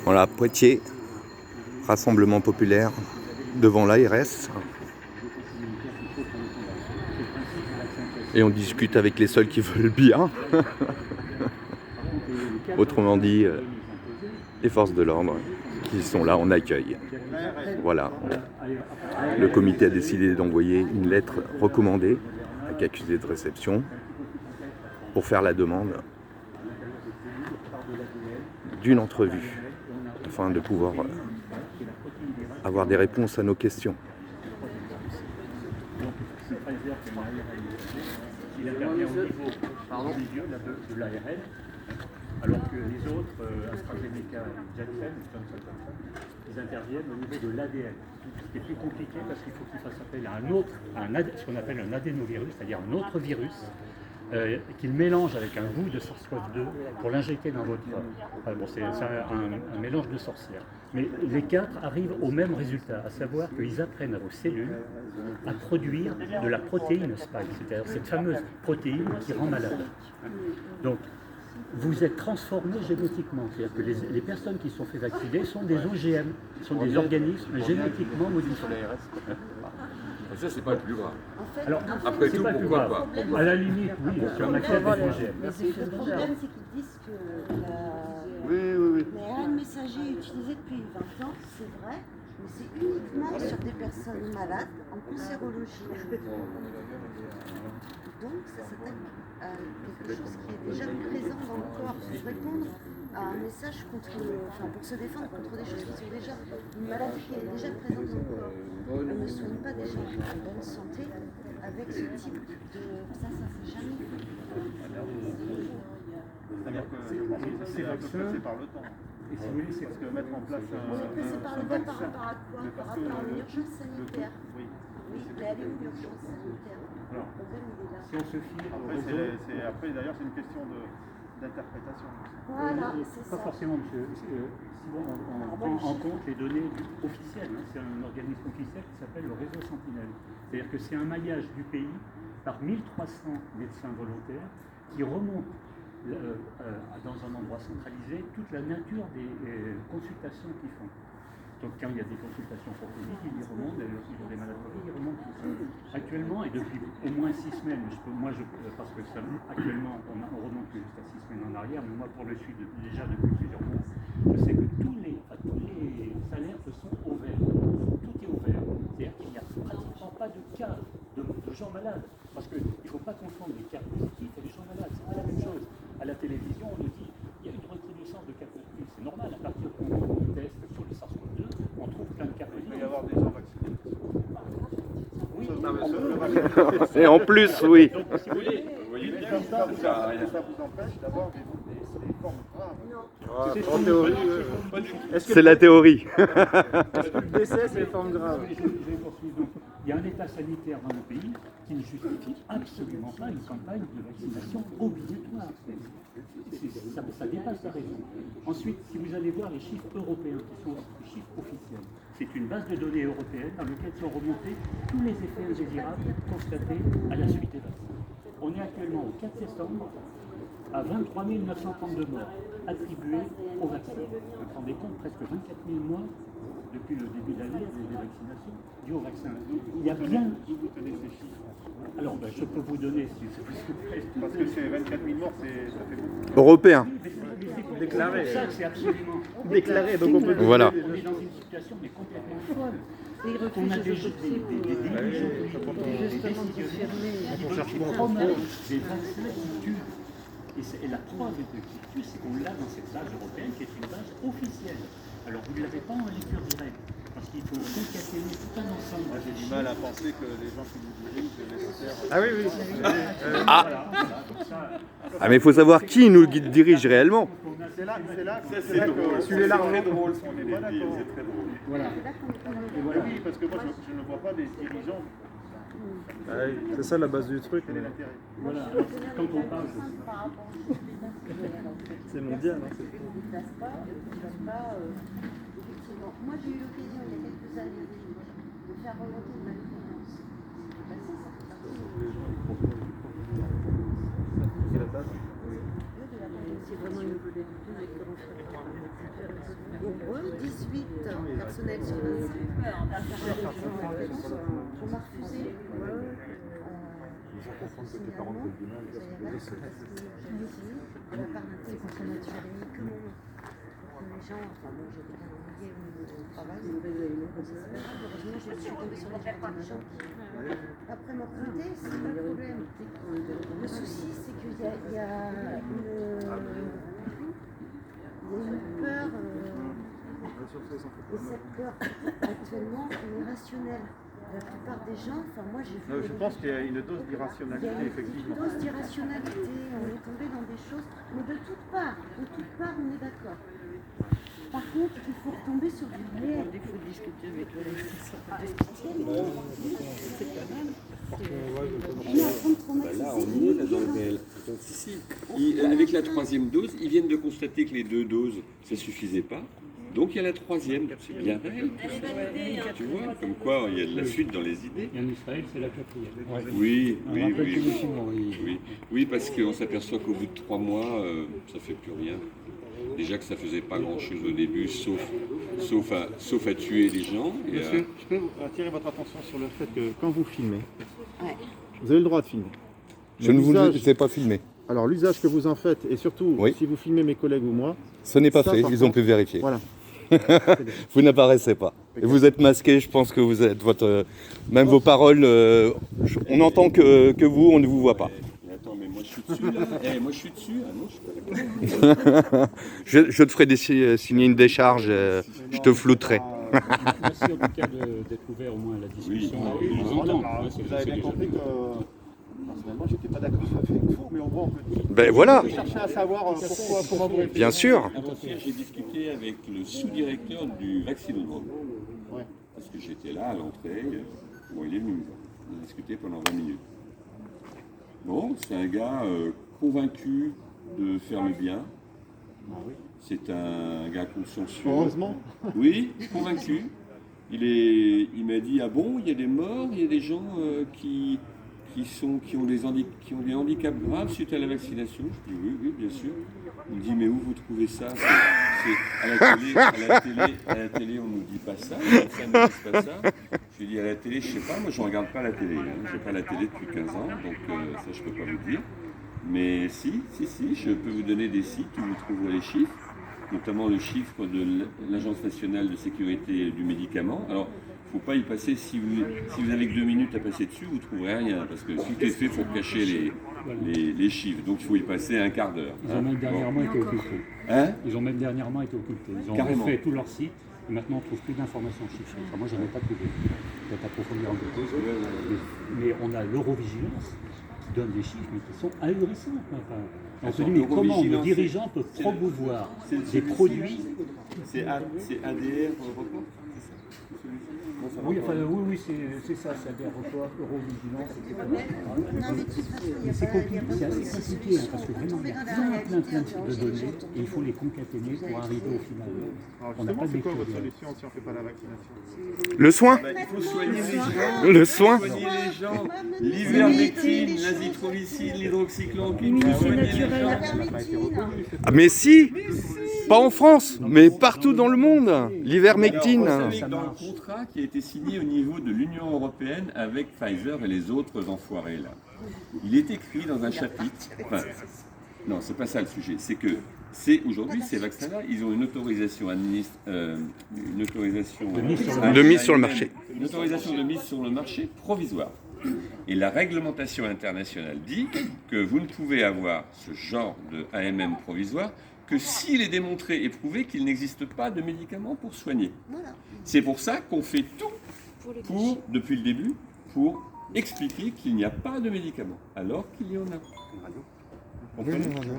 Voilà, Poitiers, rassemblement populaire devant l'ARS. Et on discute avec les seuls qui veulent bien. Autrement dit, les forces de l'ordre qui sont là en accueil. Voilà. Le comité a décidé d'envoyer une lettre recommandée avec accusé de réception pour faire la demande d'une entrevue afin de pouvoir avoir des réponses à nos questions. Il intervient au niveau de l'ARN, alors que les autres, AstraZeneca, Janssen, ils interviennent au niveau de l'ADN. Ce qui est plus compliqué parce qu'il faut qu'ils fassent appel à ce qu'on appelle un adénovirus, c'est-à-dire un autre virus, qu'il mélange avec un bout de SARS-CoV-2 pour l'injecter dans votre... bon, c'est un mélange de sorcières. Mais les quatre arrivent au même résultat, à savoir qu'ils apprennent à vos cellules à produire de la protéine spike, c'est-à-dire cette fameuse protéine qui rend malade. Donc, vous êtes transformé génétiquement, c'est-à-dire que les personnes qui sont fait vacciner sont des OGM, sont des organismes génétiquement modifiés. Ça, c'est pas le plus grave. Alors, après tout, pourquoi pas? À la limite, oui, si on accepte des OGM. Mais le problème, c'est qu'ils disent que l'ARN messager est utilisé depuis 20 ans, c'est vrai, mais c'est uniquement sur des personnes malades en cancérologie. Donc, ça s'attaque à quelque chose qui est déjà présent dans le corps pour répondre à un message pour se défendre contre des choses qui sont déjà une maladie qui est déjà présente dans le corps. On ne soigne pas des gens en bonne santé avec ce type de... Ça s'est jamais fait. C'est-à-dire que c'est pressé par le temps. Et si vous voulez, c'est parce que mettre en place On est pressé par le temps par rapport à quoi? Par rapport à une urgence sanitaire. Oui, mais elle est où l'urgence sanitaire? Le problème, il est là. Si on se fie après, d'ailleurs, c'est une question d'interprétation. Voilà, c'est ça. Pas forcément, monsieur. Si on prend en compte les données officielles, c'est un organisme officiel qui s'appelle le réseau Sentinelle. C'est-à-dire que c'est un maillage du pays par 1300 médecins volontaires qui remontent dans un endroit centralisé toute la nature des consultations qu'ils font. Donc quand il y a des consultations pour Covid, ils y remontent, s'ils ont des maladies, ils remontent tout ça. Actuellement, et depuis au moins 6 semaines, parce que actuellement on remonte jusqu'à 6 semaines en arrière, mais moi pour le suivre déjà depuis plusieurs mois, je sais que tous les alertes sont au vert. Tout est au vert. C'est-à-dire qu'il n'y a pratiquement pas de cas de gens malades. Parce qu'il ne faut pas confondre les cas positifs et les gens malades. C'est pas la même chose. À la télévision, on nous dit il y a une recrudescence de cas positifs. C'est normal, à partir du moment où on teste sur le SARS-CoV-2, on trouve plein de cas positifs. Il peut y avoir des gens vaccinés. Oui, Et en plus, oui. donc, si vous voulez, Ça vous empêche d'avoir des formes graves. En théorie, C'est la théorie. le décès, c'est une forme grave. je vais poursuivre. Donc, il y a un état sanitaire dans le pays qui ne justifie absolument pas une campagne de vaccination obligatoire. Ça dépasse la raison. Ensuite, si vous allez voir les chiffres européens, qui sont des chiffres officiels, c'est une base de données européenne dans laquelle sont remontés tous les effets indésirables constatés à la suite des vaccins. On est actuellement au 4 décembre à 23 932 morts attribués au vaccin. Vous vous rendez compte, presque 24 000 morts depuis le début de l'année des vaccinations dues au vaccin. Il y a bien... Vous tenez ces chiffres. Alors, je peux vous donner, si vous plaît. Parce que c'est 24 000 morts, ça fait beaucoup. Européen. Déclaré. C'est pour ça que c'est absolument... Déclaré, donc on peut... Voilà. On est dans une situation mais complètement folle. On a des dirigeants qui promettent des vaccins qui tuent. Et la preuve de qui tue, c'est qu'on l'a dans cette base européenne qui est une base officielle. Alors vous ne l'avez pas en lecture directe, parce qu'il faut concaténer tout un ensemble. Moi, j'ai du mal à penser que les gens qui nous dirigent, c'est nécessaire. Ah oui, oui. Ah, mais il faut savoir qui nous dirige réellement. C'est là C'est drôle. Suivez l'argent. C'est drôle, ce qu'on est pas d'accord. C'est très drôle. Voilà. Et voilà. Oui, parce que moi, je ne vois pas des dirigeants. Ah oui, c'est ça la base du truc. Quel est l'intérêt? Voilà. Quand on parle C'est mondial. Hein, Effectivement. Moi, j'ai eu l'occasion, il y a quelques années, de faire remonter une malveillance. Ça fait partie c'est la base. de C'est vraiment une donc, 18 personnels sur 25. On m'a refusé. Les gens, enfin bon, j'étais bien ennuyée au niveau du travail, heureusement je suis tombée sur les gens qui, après m'ont recruté, c'est pas le problème. Le souci, c'est qu'il y a une peur, et cette peur actuellement elle est rationnelle. La plupart des gens, enfin moi j'ai vu... Je pense qu'il y a une dose Il y d'irrationalité, a effectivement. une dose d'irrationalité, on est tombé dans des choses, mais de toutes parts on est d'accord. Par contre, il faut retomber sur du réel. Il faut discuter avec les Là, on y est là, dans le réel. Donc, avec la troisième dose, ils viennent de constater que les 2 doses, ça ne suffisait pas. Donc il y a la troisième, c'est bien réel. Tu vois, comme quoi il y a de la suite dans les idées. Et en Israël, c'est la 4e. Oui, parce qu'on s'aperçoit qu'au bout de 3 mois, ça ne fait plus rien. Déjà que ça ne faisait pas grand-chose au début, sauf à tuer les gens. Et Monsieur, je peux attirer votre attention sur le fait que quand vous filmez, vous avez le droit de filmer. Je ne vous ai pas filmé. Alors l'usage que vous en faites, et surtout si vous filmez mes collègues ou moi, ce n'est pas fait, ils ont pu vérifier. Voilà. Vous n'apparaissez pas. Et vous êtes masqué, je pense que vous êtes même vos paroles, on n'entend que vous, on ne vous voit pas. Mais attends, mais moi je suis dessus là. Moi je suis dessus. Ah non, je suis pas d'accord. Je te ferai signer une décharge, je te flouterai. Merci en tout cas d'être ouvert au moins à la discussion. Oui, on entend. Vous avez bien compris que personnellement j'étais pas d'accord avec vous, mais au moins on peut dire. Ben voilà. Je cherchais à savoir pourquoi, comment vous réfléchissez. Bien sûr. Avant-hier, j'ai discuté avec le sous-directeur du vaccinodrome. Ouais. Parce que j'étais là à l'entrée. Bon, il est venu. On a discuté pendant 20 minutes. Bon, c'est un gars convaincu de faire le bien. C'est un gars consciencieux. Heureusement. Oui, convaincu. Il m'a dit, ah bon, il y a des morts, il y a des gens qui ont des handicaps graves suite à la vaccination. Je dis oui, bien sûr. Il me dit, mais où vous trouvez ça? À la télé, on ne nous dit pas ça, les médecins ne disent pas ça. Je lui dis, à la télé, je ne sais pas, moi je ne regarde pas la télé. Je n'ai pas la télé depuis 15 ans, donc ça je ne peux pas vous dire. Mais si, je peux vous donner des sites où vous trouverez les chiffres, notamment le chiffre de l'Agence nationale de sécurité du médicament. Alors, il ne faut pas y passer, si vous avez que 2 minutes à passer dessus, vous ne trouverez rien, parce que tout est fait pour cacher les chiffres, donc il faut y passer un quart d'heure. Ils ont même dernièrement été occultés. Ils ont même dernièrement été occultés. Ils ont fait tout leur site, et maintenant on ne trouve plus d'informations chiffrées. Enfin, moi, je n'en ai pas trouvé. Peut-être approfondir un peu plus. Mais on a l'Eurovigilance qui donne des chiffres, mais qui sont ahurissants. Enfin, on se dit, mais comment nos dirigeants peuvent promouvoir des produits... C'est ADR report, c'est ça? Oui, c'est ça, c'est ADR report, Eurovigilance, etc. C'est assez compliqué, parce que vraiment, il y a plein de données, et il faut les concaténer pour arriver au final. On n'a pas de quoi votre solution si on ne fait pas la vaccination? Le soin. Il faut soigner les gens. Le soin. Soigner les gens. L'ivermectine, l'azithromycine, l'hydroxychloroquine. Il faut soigner les gens. Ah, mais si. Pas en France, mais partout dans le monde. L'ivermectine. Vous savez que dans le contrat qui a été signé au niveau de l'Union européenne avec Pfizer et les autres enfoirés là, il est écrit dans un chapitre. Enfin, non, c'est pas ça le sujet. C'est que aujourd'hui ces vaccins-là, ils ont une autorisation de mise sur le marché. Une autorisation de mise sur le marché provisoire. Et la réglementation internationale dit que vous ne pouvez avoir ce genre de AMM provisoire que s'il est démontré et prouvé qu'il n'existe pas de médicaments pour soigner. Voilà. C'est pour ça qu'on fait tout depuis le début pour expliquer qu'il n'y a pas de médicaments, alors qu'il y en a.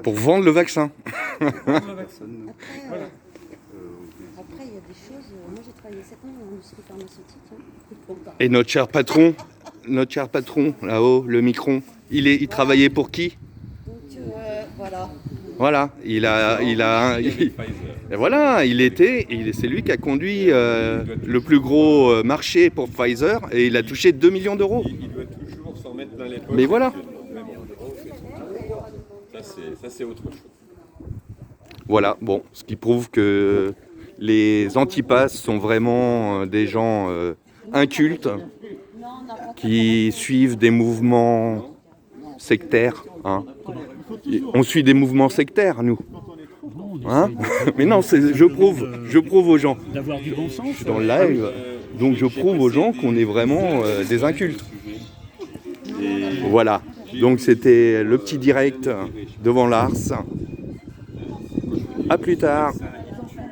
Pour vendre le vaccin. Après, il y a des choses... Moi, j'ai travaillé 7 ans dans l'industrie pharmaceutique. Et notre cher patron, là-haut, le Micron, il travaillait pour qui? Donc, voilà. Voilà, c'est lui qui a conduit le plus gros marché pour Pfizer et il a touché 2 millions d'euros. Il doit toujours s'en mettre dans les poches. Mais voilà. Ça c'est autre chose. Voilà, bon, ce qui prouve que les antipasses sont vraiment des gens incultes qui suivent des mouvements sectaires. Hein. On suit des mouvements sectaires, nous. Hein? Mais non, je prouve aux gens. D'avoir du bon sens. Je suis dans le live, donc je prouve aux gens qu'on est vraiment des incultes. Voilà, donc c'était le petit direct devant l'Ars. À plus tard.